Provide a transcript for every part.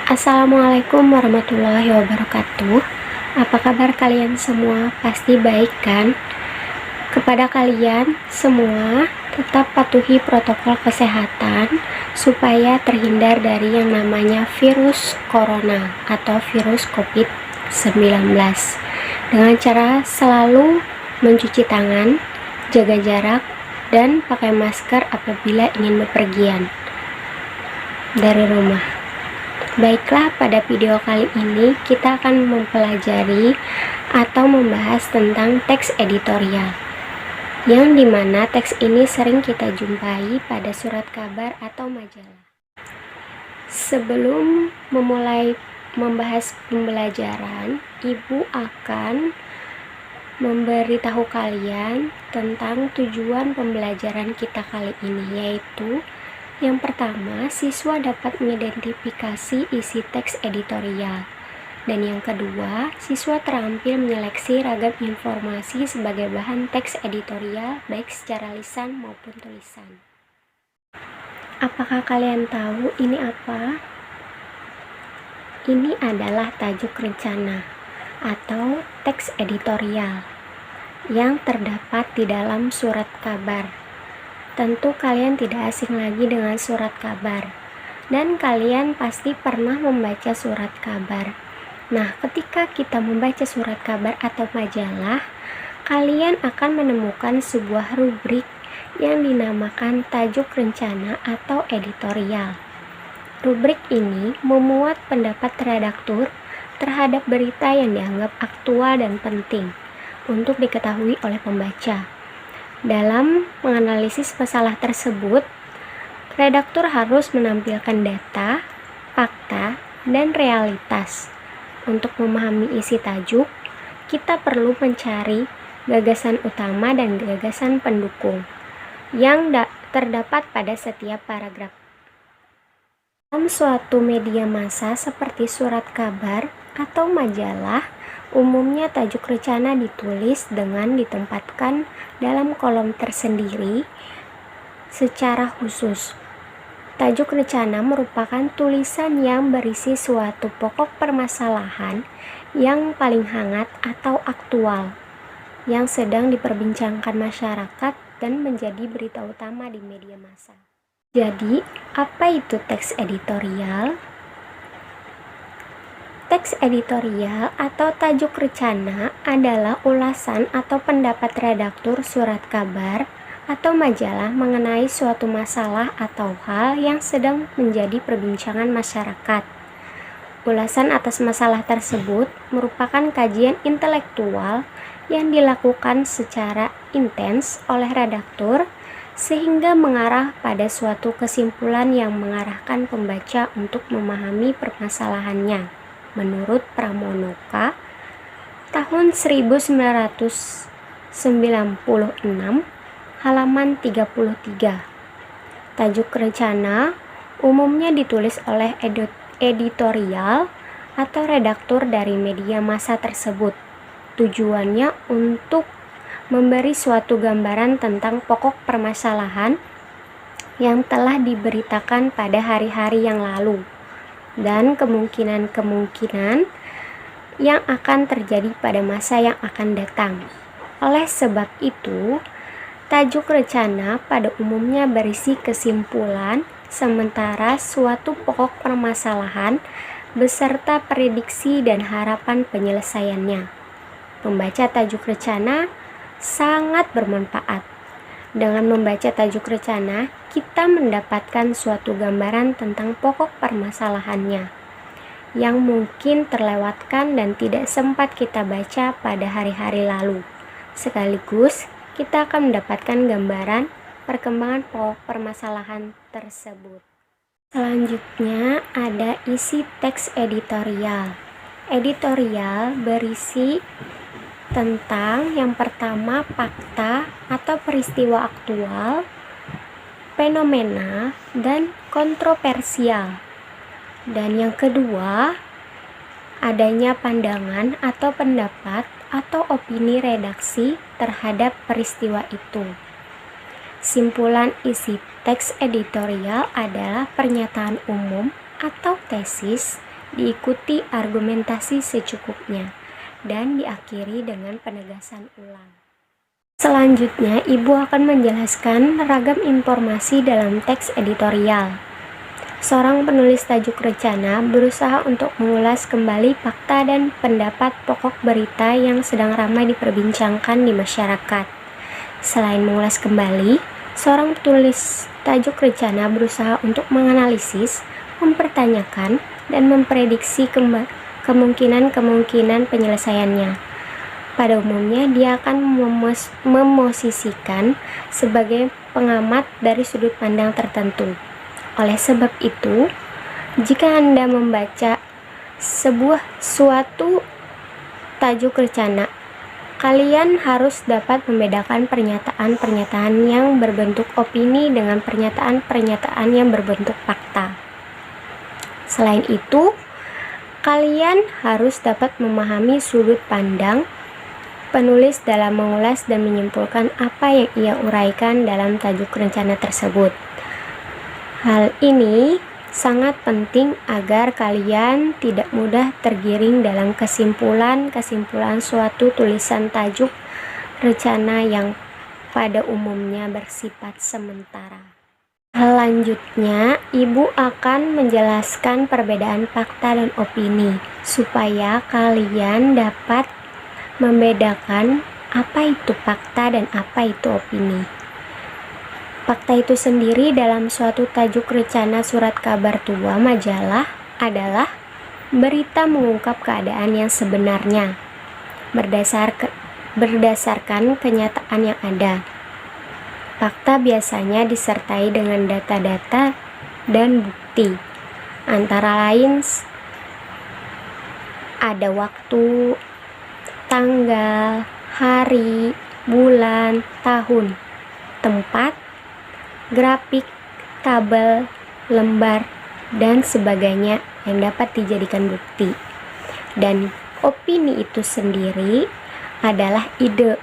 Assalamualaikum warahmatullahi wabarakatuh. Apa kabar kalian semua? Pasti baik kan? Kepada kalian semua, tetap patuhi protokol kesehatan supaya terhindar dari yang namanya virus corona atau virus COVID-19 dengan cara selalu mencuci tangan, jaga jarak, dan pakai masker apabila ingin bepergian dari rumah. Baiklah, pada video kali ini kita akan mempelajari atau membahas tentang teks editorial, yang dimana teks ini sering kita jumpai pada surat kabar atau majalah. Sebelum memulai membahas pembelajaran, Ibu akan memberitahu kalian tentang tujuan pembelajaran kita kali ini, yaitu yang pertama, siswa dapat mengidentifikasi isi teks editorial. Dan yang kedua, siswa terampil menyeleksi ragam informasi sebagai bahan teks editorial baik secara lisan maupun tulisan. Apakah kalian tahu ini apa? Ini adalah tajuk rencana atau teks editorial yang terdapat di dalam surat kabar. Tentu kalian tidak asing lagi dengan surat kabar, dan kalian pasti pernah membaca surat kabar. Nah, ketika kita membaca surat kabar atau majalah, kalian akan menemukan sebuah rubrik yang dinamakan tajuk rencana atau editorial. Rubrik ini memuat pendapat redaktur terhadap berita yang dianggap aktual dan penting untuk diketahui oleh pembaca. Dalam menganalisis masalah tersebut, redaktur harus menampilkan data, fakta, dan realitas. Untuk memahami isi tajuk, kita perlu mencari gagasan utama dan gagasan pendukung yang terdapat pada setiap paragraf. Dalam suatu media massa seperti surat kabar atau majalah, umumnya tajuk rencana ditulis dengan ditempatkan dalam kolom tersendiri secara khusus. Tajuk rencana merupakan tulisan yang berisi suatu pokok permasalahan yang paling hangat atau aktual yang sedang diperbincangkan masyarakat dan menjadi berita utama di media massa. Jadi, apa itu teks editorial? Teks editorial atau tajuk rencana adalah ulasan atau pendapat redaktur surat kabar atau majalah mengenai suatu masalah atau hal yang sedang menjadi perbincangan masyarakat. Ulasan atas masalah tersebut merupakan kajian intelektual yang dilakukan secara intens oleh redaktur sehingga mengarah pada suatu kesimpulan yang mengarahkan pembaca untuk memahami permasalahannya. Menurut Pramonoka tahun 1996 halaman 33. Tajuk rencana umumnya ditulis oleh editorial atau redaktur dari media massa tersebut. Tujuannya untuk memberi suatu gambaran tentang pokok permasalahan yang telah diberitakan pada hari-hari yang lalu dan kemungkinan-kemungkinan yang akan terjadi pada masa yang akan datang. Oleh sebab itu, tajuk rencana pada umumnya berisi kesimpulan sementara suatu pokok permasalahan beserta prediksi dan harapan penyelesaiannya. Membaca tajuk rencana sangat bermanfaat. Dengan membaca tajuk rencana, kita mendapatkan suatu gambaran tentang pokok permasalahannya yang mungkin terlewatkan dan tidak sempat kita baca pada hari-hari lalu. Sekaligus, kita akan mendapatkan gambaran perkembangan pokok permasalahan tersebut. Selanjutnya ada isi teks editorial. Editorial berisi tentang yang pertama fakta atau peristiwa aktual, fenomena, dan kontroversial. Dan yang kedua, adanya pandangan atau pendapat atau opini redaksi terhadap peristiwa itu. Simpulan isi teks editorial adalah pernyataan umum atau tesis diikuti argumentasi secukupnya, dan diakhiri dengan penegasan ulang. Selanjutnya, Ibu akan menjelaskan ragam informasi dalam teks editorial. Seorang penulis tajuk rencana berusaha untuk mengulas kembali fakta dan pendapat pokok berita yang sedang ramai diperbincangkan di masyarakat. Selain mengulas kembali, seorang penulis tajuk rencana berusaha untuk menganalisis, mempertanyakan, dan memprediksi kemungkinan-kemungkinan penyelesaiannya. Pada umumnya, dia akan memosisikan sebagai pengamat dari sudut pandang tertentu. Oleh sebab itu, jika Anda membaca suatu tajuk rencana, kalian harus dapat membedakan pernyataan-pernyataan yang berbentuk opini dengan pernyataan-pernyataan yang berbentuk fakta. Selain itu, kalian harus dapat memahami sudut pandang penulis dalam mengulas dan menyimpulkan apa yang ia uraikan dalam tajuk rencana tersebut. Hal ini sangat penting agar kalian tidak mudah tergiring dalam kesimpulan-kesimpulan suatu tulisan tajuk rencana yang pada umumnya bersifat sementara. Selanjutnya, Ibu akan menjelaskan perbedaan fakta dan opini supaya kalian dapat membedakan apa itu fakta dan apa itu opini. Fakta itu sendiri dalam suatu tajuk rencana surat kabar tua majalah adalah berita mengungkap keadaan yang sebenarnya berdasarkan kenyataan yang ada. Fakta biasanya disertai dengan data-data dan bukti, antara lain ada waktu, tanggal, hari, bulan, tahun, tempat, grafik, tabel, lembar, dan sebagainya yang dapat dijadikan bukti. Dan opini itu sendiri adalah ide,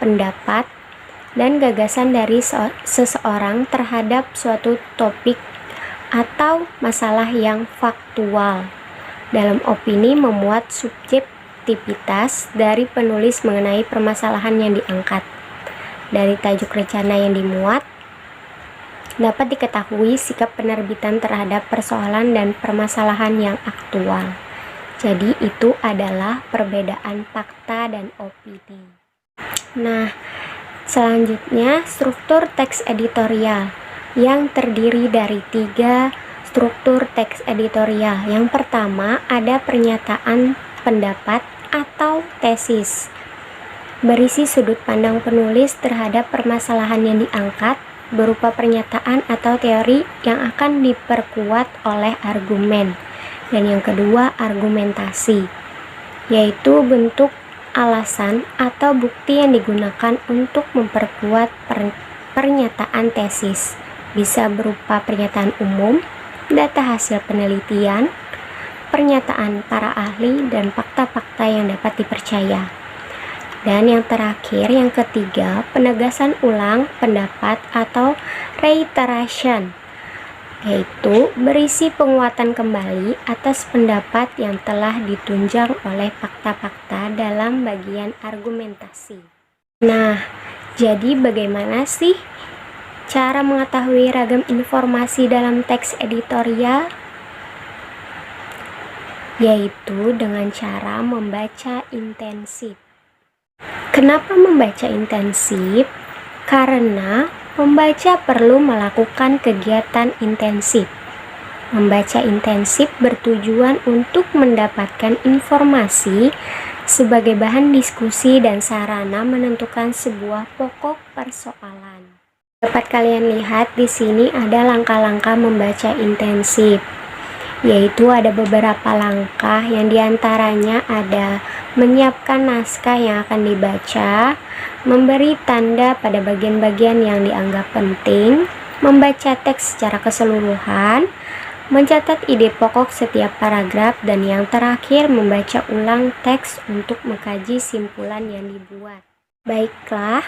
pendapat, dan gagasan dari seseorang terhadap suatu topik atau masalah yang faktual. Dalam opini memuat subjektivitas dari penulis mengenai permasalahan yang diangkat. Dari tajuk rencana yang dimuat, dapat diketahui sikap penerbitan terhadap persoalan dan permasalahan yang aktual. Jadi itu adalah perbedaan fakta dan opini. Nah, selanjutnya struktur teks editorial yang terdiri dari 3 struktur teks editorial. Yang pertama ada pernyataan pendapat atau tesis, berisi sudut pandang penulis terhadap permasalahan yang diangkat berupa pernyataan atau teori yang akan diperkuat oleh argumen. Dan yang kedua argumentasi, yaitu bentuk alasan atau bukti yang digunakan untuk memperkuat pernyataan tesis. Bisa berupa pernyataan umum, data hasil penelitian, pernyataan para ahli, dan fakta-fakta yang dapat dipercaya. Dan yang terakhir, yang ketiga, penegasan ulang pendapat atau reiteration, yaitu berisi penguatan kembali atas pendapat yang telah ditunjang oleh fakta-fakta dalam bagian argumentasi. Nah, jadi bagaimana sih cara mengetahui ragam informasi dalam teks editorial? Yaitu dengan cara membaca intensif. Kenapa membaca intensif? Karena membaca perlu melakukan kegiatan intensif. Membaca intensif bertujuan untuk mendapatkan informasi sebagai bahan diskusi dan sarana menentukan sebuah pokok persoalan. Dapat kalian lihat di sini ada langkah-langkah membaca intensif, yaitu ada beberapa langkah yang diantaranya ada menyiapkan naskah yang akan dibaca, memberi tanda pada bagian-bagian yang dianggap penting, membaca teks secara keseluruhan, mencatat ide pokok setiap paragraf, dan yang terakhir membaca ulang teks untuk mengkaji simpulan yang dibuat. Baiklah,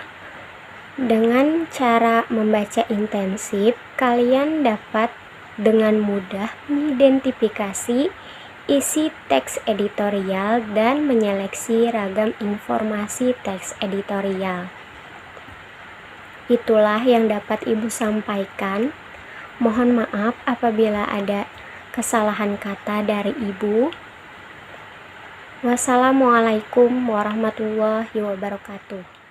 dengan cara membaca intensif, kalian dapat dengan mudah mengidentifikasi isi teks editorial dan menyeleksi ragam informasi teks editorial. Itulah yang dapat Ibu sampaikan. Mohon maaf apabila ada kesalahan kata dari Ibu. Wassalamualaikum warahmatullahi wabarakatuh.